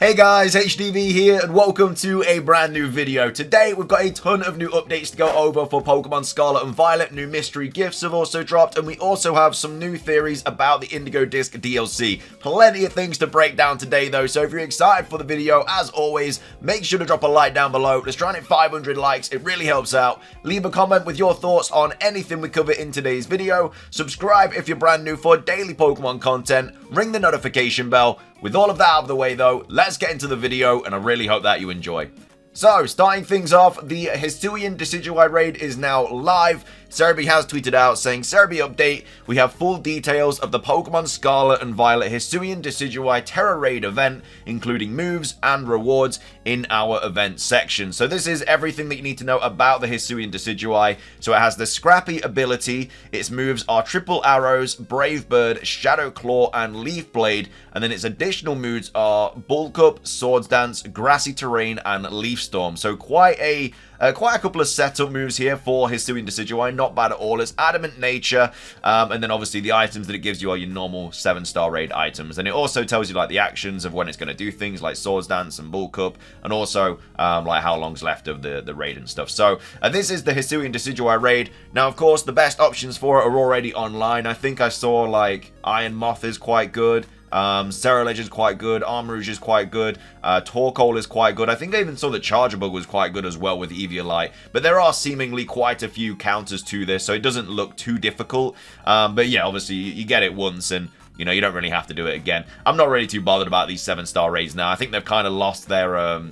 Hey guys, HDvee here and welcome to a brand new video. Today we've got a ton of new updates to go over for Pokemon Scarlet and Violet. New mystery gifts have also dropped and we also have some new theories about the Indigo Disk DLC. Plenty of things to break down today though, so if you're excited for the video, as always, make sure to drop a like down below. Let's try and hit 500 likes, it really helps out. Leave a comment with your thoughts on anything we cover in today's video. Subscribe if you're brand new for daily Pokemon content. Ring the notification bell. With all of that out of the way though, let's get into the video and I really hope that you enjoy. So, starting things off, the Hisuian Decidueye raid is now live. HDvee has tweeted out saying, HDvee update, we have full details of the Pokemon Scarlet and Violet Hisuian Decidueye Terra Raid event, including moves and rewards in our event section. So this is everything that you need to know about the Hisuian Decidueye. So it has the Scrappy ability, its moves are Triple Arrows, Brave Bird, Shadow Claw, and Leaf Blade, and then its additional moves are Bulk Up, Swords Dance, Grassy Terrain, and Leaf Storm. So quite a couple of setup moves here for Hisuian Decidueye, not bad at all. It's Adamant Nature, and then obviously the items that it gives you are your normal 7-star raid items, and it also tells you like the actions of when it's going to do things like Swords Dance and Bulk Up, and also like how long's left of the raid and stuff. So this is the Hisuian Decidueye raid. Now of course the best options for it are already online. I think I saw like Iron Moth is quite good. Cerulege is quite good, Armarouge is quite good, Torkoal is quite good. I think I even saw that Charjabug was quite good as well with Eviolite, but there are seemingly quite a few counters to this, so it doesn't look too difficult. But yeah, obviously you get it once and you know, you don't really have to do it again. I'm not really too bothered about these 7-star raids now. I think they've kind of lost their, I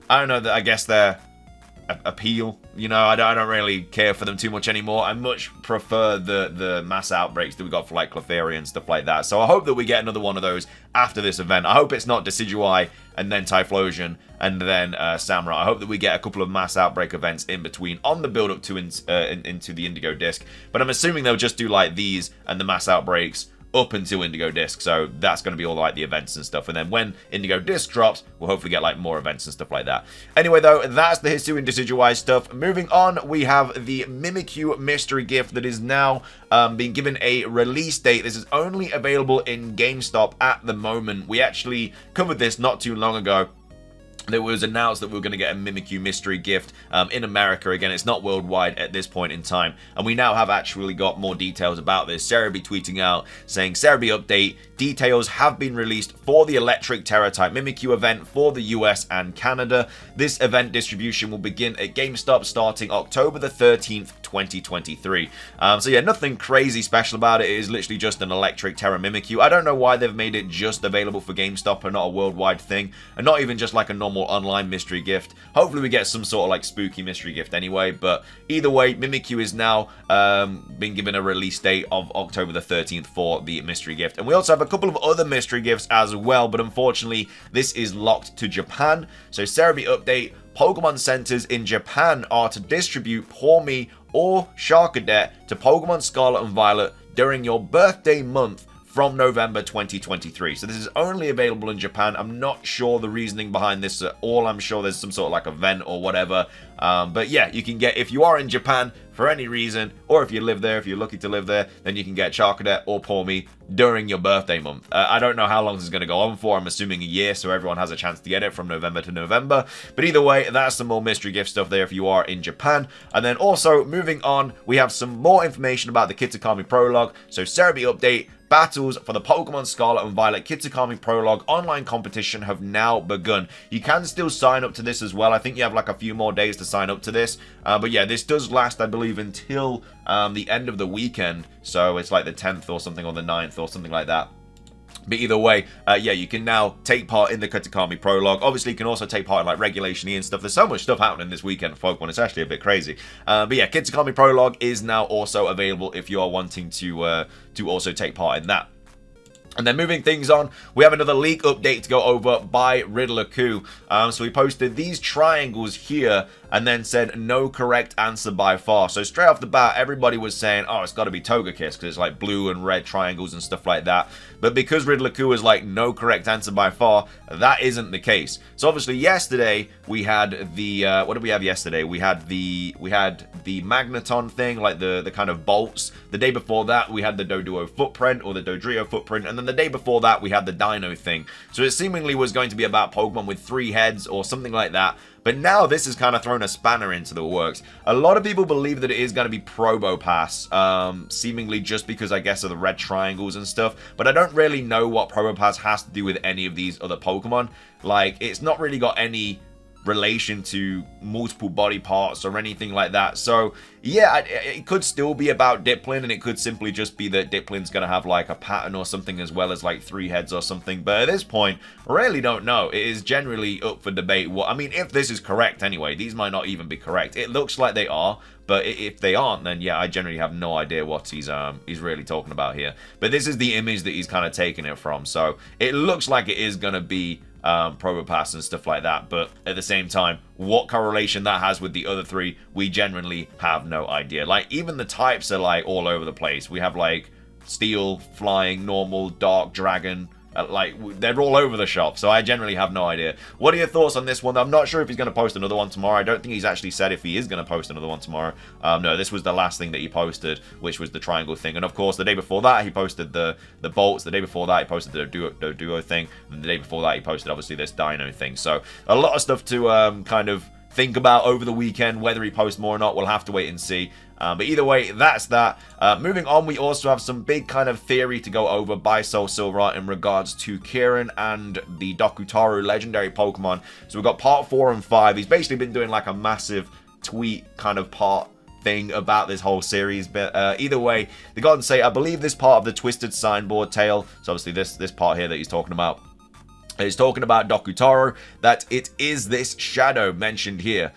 don't know, I guess their appeal. You know, I don't really care for them too much anymore. I much prefer the mass outbreaks that we got for like Clefairy and stuff like that. So I hope that we get another one of those after this event. I hope it's not Decidueye and then Typhlosion and then Samurott. I hope that we get a couple of mass outbreak events in between on the build up to into the Indigo Disk. But I'm assuming they'll just do like these and the mass outbreaks up until Indigo Disk, so that's going to be all like the events and stuff, and then when Indigo Disk drops, we'll hopefully get like more events and stuff like that. Anyway though, that's the Hisuian Decidueye stuff. Moving on, we have the Mimikyu mystery gift that is now being given a release date. This is only available in GameStop at the moment. We actually covered this not too long ago. It was announced that we were going to get a Mimikyu mystery gift in America. Again, it's not worldwide at this point in time. And we now have actually got more details about this. HDvee tweeting out saying, HDvee update, details have been released for the Electric Terra type Mimikyu event for the US and Canada. This event distribution will begin at GameStop starting October the 13th, 2023. So yeah, nothing crazy special about it. It is literally just an Electric Terra Mimikyu. I don't know why they've made it just available for GameStop and not a worldwide thing, and not even just like a normal online mystery gift. Hopefully we get some sort of like spooky mystery gift anyway, but either way, Mimikyu is now been given a release date of October the 13th for the mystery gift. And we also have a couple of other mystery gifts as well, but unfortunately this is locked to Japan. So HDvee update, Pokemon centers in Japan are to distribute Pour Me or Charcadet to Pokemon Scarlet and Violet during your birthday month from November 2023. So this is only available in Japan. I'm not sure the reasoning behind this at all. I'm sure there's some sort of like event or whatever. But yeah, you can get, if you are in Japan for any reason, or if you live there, if you're lucky to live there, then you can get Charcadet or Pour Me during your birthday month. I don't know how long this is going to go on for. I'm assuming a year, so everyone has a chance to get it from November to November. But either way, that's some more mystery gift stuff there if you are in Japan. And then also, moving on, we have some more information about the Kitakami Prologue. So HDvee update, battles for the Pokemon Scarlet and Violet Kitakami Prologue online competition have now begun. You can still sign up to this as well. I think you have like a few more days to sign up to this. But yeah, this does last, I believe, until the end of the weekend. So it's like the 10th or something, or the 9th or something like that. But either way, yeah, you can now take part in the Kitakami Prologue. Obviously, you can also take part in like Regulation E and stuff. There's so much stuff happening this weekend for Pokemon. It's actually a bit crazy. But yeah, Kitakami Prologue is now also available if you are wanting to also take part in that. And then moving things on, we have another leak update to go over by Riddler-Coup. So we posted these triangles here and then said no correct answer by far. So straight off the bat, everybody was saying, oh, it's got to be Togekiss because it's like blue and red triangles and stuff like that. But because Riddler-Coup was like no correct answer by far, that isn't the case. So obviously yesterday we had the what did we have yesterday? We had the Magneton thing, like the kind of bolts. The day before that we had the Doduo footprint or the Dodrio footprint, and then the day before that, we had the Dino thing. So it seemingly was going to be about Pokemon with 3 heads or something like that. But now this has kind of thrown a spanner into the works. A lot of people believe that it is going to be Probopass, seemingly just because, I guess, of the red triangles and stuff. But I don't really know what Probopass has to do with any of these other Pokemon. Like, it's not really got any relation to multiple body parts or anything like that. So yeah, it could still be about Dipplin, and it could simply just be that Dipplin's gonna have like a pattern or something, as well as like 3 heads or something. But at this point, I really don't know. It is generally up for debate. I mean, if this is correct anyway, these might not even be correct. It looks like they are, but if they aren't, then yeah, I generally have no idea what he's really talking about here. But this is the image that he's kind of taking it from, so it looks like it is gonna be Probopass and stuff like that. But at the same time, what correlation that has with the other 3, we genuinely have no idea. Like, even the types are like all over the place. We have like Steel, Flying, Normal, Dark, Dragon. Like, they're all over the shop, so I generally have no idea. What are your thoughts on this one? I'm not sure if he's going to post another one tomorrow. I don't think he's actually said if he is going to post another one tomorrow. No, this was the last thing that he posted, which was the triangle thing. And of course, the day before that, he posted the bolts. The day before that, he posted the duo thing. And the day before that, he posted, obviously, this Dino thing. So, a lot of stuff to kind of think about over the weekend. Whether he posts more or not, we'll have to wait and see. But either way, that's that. Moving on, we also have some big kind of theory to go over by Soul Silver in regards to Kieran and the Dokutaru legendary Pokemon. So we've got part 4 and 5. He's basically been doing like a massive tweet kind of part thing about this whole series. But either way, they got and say, I believe this part of the Twisted Signboard tale, so obviously this part here that he's talking about, he's talking about Dokutaru, that it is this shadow mentioned here.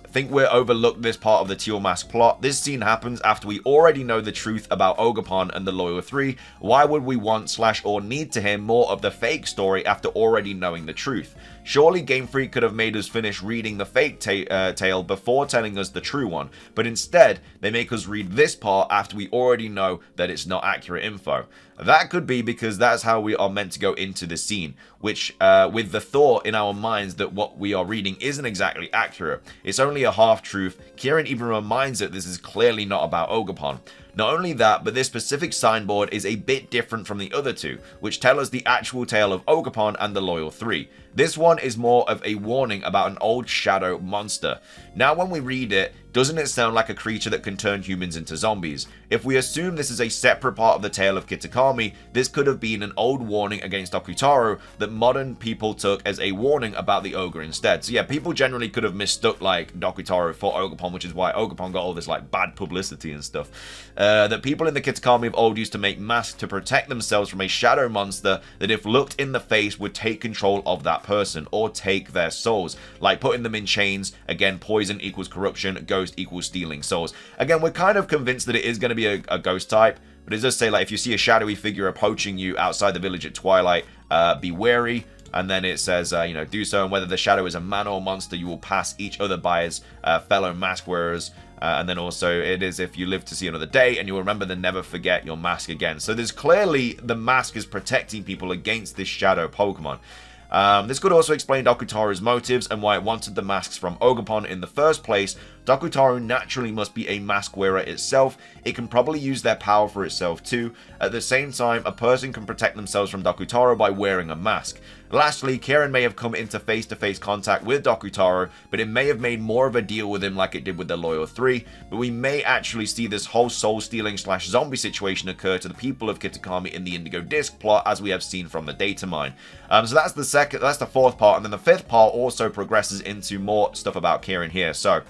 Think we're overlooked this part of the Teal Mask plot. This scene happens after we already know the truth about Ogerpon and the Loyal 3. Why would we want / or need to hear more of the fake story after already knowing the truth? Surely Game Freak could have made us finish reading the fake tale before telling us the true one, but instead they make us read this part after we already know that it's not accurate info. That could be because that's how we are meant to go into the scene, which with the thought in our minds that what we are reading isn't exactly accurate. It's only a half-truth. Kieran even reminds that this is clearly not about Ogerpon. Not only that, but this specific signboard is a bit different from the other 2, which tell us the actual tale of Ogerpon and the Loyal 3. This one is more of a warning about an old shadow monster. Now when we read it, doesn't it sound like a creature that can turn humans into zombies? If we assume this is a separate part of the tale of Kitakami, this could have been an old warning against Dokutaru that modern people took as a warning about the ogre instead. So yeah, people generally could have mistook like Dokutaru for Ogerpon, which is why Ogerpon got all this like bad publicity and stuff. That people in the Kitakami of old used to make masks to protect themselves from a shadow monster that if looked in the face would take control of that person or take their souls, like putting them in chains. Again, poison equals corruption, ghost equals stealing souls. Again, we're kind of convinced that it is going to be a ghost type, but it does say like if you see a shadowy figure approaching you outside the village at twilight, be wary. And then it says, you know, do so, and whether the shadow is a man or monster, you will pass each other by as fellow mask wearers. And then also, it is if you live to see another day, and you'll remember to never forget your mask again. So there's clearly the mask is protecting people against this shadow Pokemon. This could also explain Dokutaru's motives and why it wanted the masks from Ogerpon in the first place. Dokutaru naturally must be a mask wearer itself. It can probably use their power for itself too. At the same time, a person can protect themselves from Dokutaru by wearing a mask. Lastly, Kieran may have come into face-to-face contact with Dokutaru, but it may have made more of a deal with him like it did with the Loyal 3, but we may actually see this whole soul-stealing / zombie situation occur to the people of Kitakami in the Indigo Disk plot, as we have seen from the data mine. So that's the 4th part, and then the 5th part also progresses into more stuff about Kieran here. So,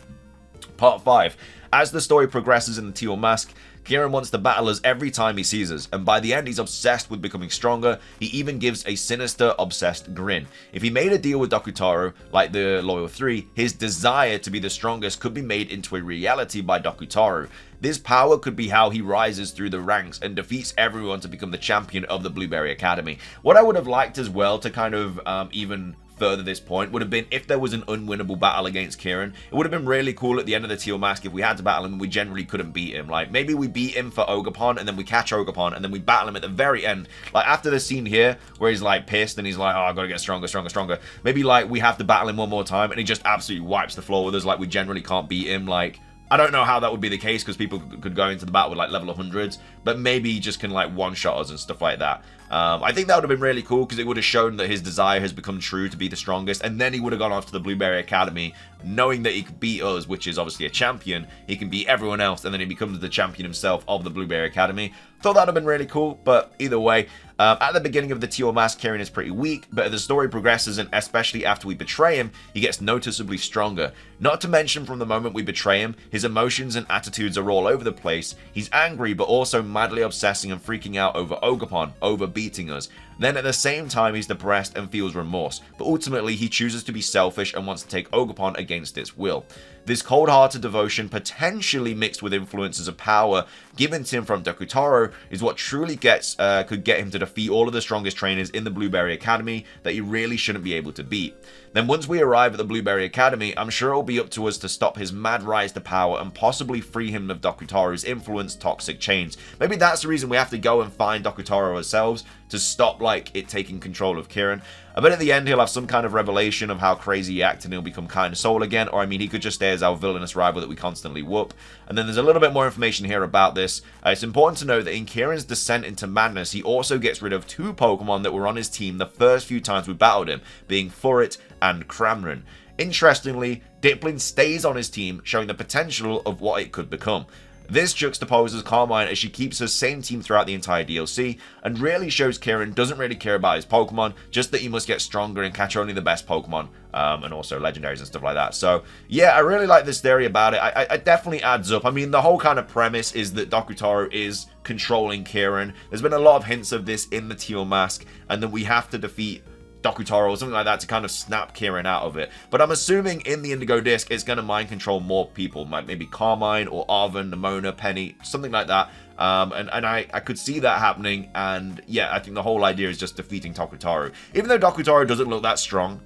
part 5. As the story progresses in the Teal Mask, Kieran wants to battle us every time he sees us, and by the end he's obsessed with becoming stronger. He even gives a sinister, obsessed grin. If he made a deal with Dokutaru, like the Loyal 3, his desire to be the strongest could be made into a reality by Dokutaru. This power could be how he rises through the ranks and defeats everyone to become the champion of the Blueberry Academy. What I would have liked as well to kind of even further this point would have been if there was an unwinnable battle against Kieran. It would have been really cool at the end of the Teal Mask if we had to battle him and we generally couldn't beat him. Like, maybe we beat him for Ogerpon and then we catch Ogerpon and then we battle him at the very end. Like, after the scene here where he's like pissed and he's like, oh, I gotta get stronger, stronger, stronger. Maybe like we have to battle him one more time and he just absolutely wipes the floor with us, like we generally can't beat him. Like, I don't know how that would be the case, because people could go into the battle with like level 100s, but maybe he just can like one-shot us and stuff like that. I think that would have been really cool, because it would have shown that his desire has become true to be the strongest, and then he would have gone off to the Blueberry Academy, knowing that he could beat us, which is obviously a champion. He can beat everyone else, and then he becomes the champion himself of the Blueberry Academy. Thought that would have been really cool, but either way, at the beginning of the Teal Mask, Kieran is pretty weak, but as the story progresses, and especially after we betray him, he gets noticeably stronger. Not to mention, from the moment we betray him, his emotions and attitudes are all over the place. He's angry, but also madly obsessing and freaking out over Ogerpon, over beating us. Then at the same time, he's depressed and feels remorse, but ultimately he chooses to be selfish and wants to take Ogerpon against its will. This cold-hearted devotion, potentially mixed with influences of power given to him from Dokutaro, is what truly could get him to defeat all of the strongest trainers in the Blueberry Academy that he really shouldn't be able to beat. Then once we arrive at the Blueberry Academy, I'm sure it'll be up to us to stop his mad rise to power and possibly free him of Dokutaro's influence, toxic chains. Maybe that's the reason we have to go and find Dokutaro ourselves, to stop like it taking control of Kieran. I bet at the end he'll have some kind of revelation of how crazy he acted and he'll become kind soul again, or I mean he could just stay as our villainous rival that we constantly whoop. And then there's a little bit more information here about this. It's important to know that in Kieran's descent into madness, he also gets rid of 2 Pokemon that were on his team the first few times we battled him, being Furret and Cramorant. Interestingly, Dipplin stays on his team, showing the potential of what it could become. This juxtaposes Carmine as she keeps her same team throughout the entire DLC, and really shows Kieran doesn't really care about his Pokemon, just that he must get stronger and catch only the best Pokemon, and also legendaries and stuff like that. So yeah, I really like this theory about it. It definitely adds up. I mean, the whole kind of premise is that Dokutaro is controlling Kieran. There's been a lot of hints of this in the Teal Mask, and that we have to defeat Dokutaro or something like that to kind of snap Kieran out of it. But I'm assuming in the Indigo Disk it's going to mind control more people, maybe Carmine or Arven, Nemona, Penny, something like that. And I could see that happening, and yeah, I think the whole idea is just defeating Dokutaro. Even though Dokutaro doesn't look that strong,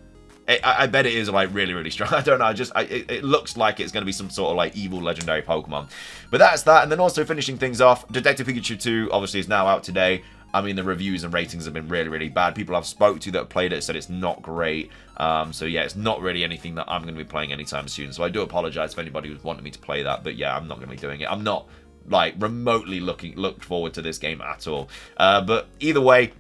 I bet it is like really strong. I don't know, it looks like it's going to be some sort of like evil legendary Pokemon. But that's that. And then also finishing things off, Detective Pikachu 2 obviously is now out today. I mean, the reviews and ratings have been really bad. People I've spoke to that have played it said it's not great. So yeah, it's not really anything that I'm going to be playing anytime soon. So I do apologize if anybody who's wanted me to play that. But yeah, I'm not going to be doing it. I'm not like remotely looked forward to this game at all. But either way,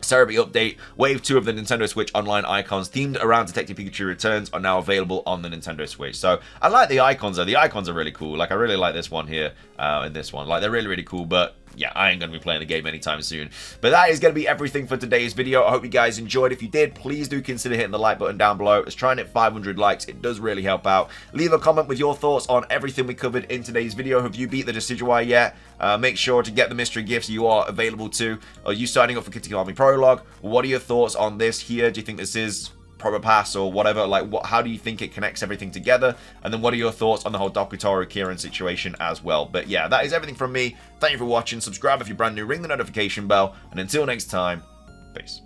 Cerebi update, Wave 2 of the Nintendo Switch online icons themed around Detective Pikachu Returns are now available on the Nintendo Switch. So I like the icons though. The icons are really cool. Like I really like this one here and this one. Like they're really cool, but yeah, I ain't going to be playing the game anytime soon. But that is going to be everything for today's video. I hope you guys enjoyed. If you did, please do consider hitting the like button down below. Let's try and hit 500 likes. It does really help out. Leave a comment with your thoughts on everything we covered in today's video. Have you beat the Decidueye yet? Make sure to get the mystery gifts you are available to. Are you signing up for Kitty Army Prologue? What are your thoughts on this here? Do you think this is proper pass or whatever? Like, how do you think it connects everything together? And then what are your thoughts on the whole Dokutaro Kieran situation as well? But yeah, that is everything from me. Thank you for watching. Subscribe if you're brand new, ring the notification bell, and until next time, peace.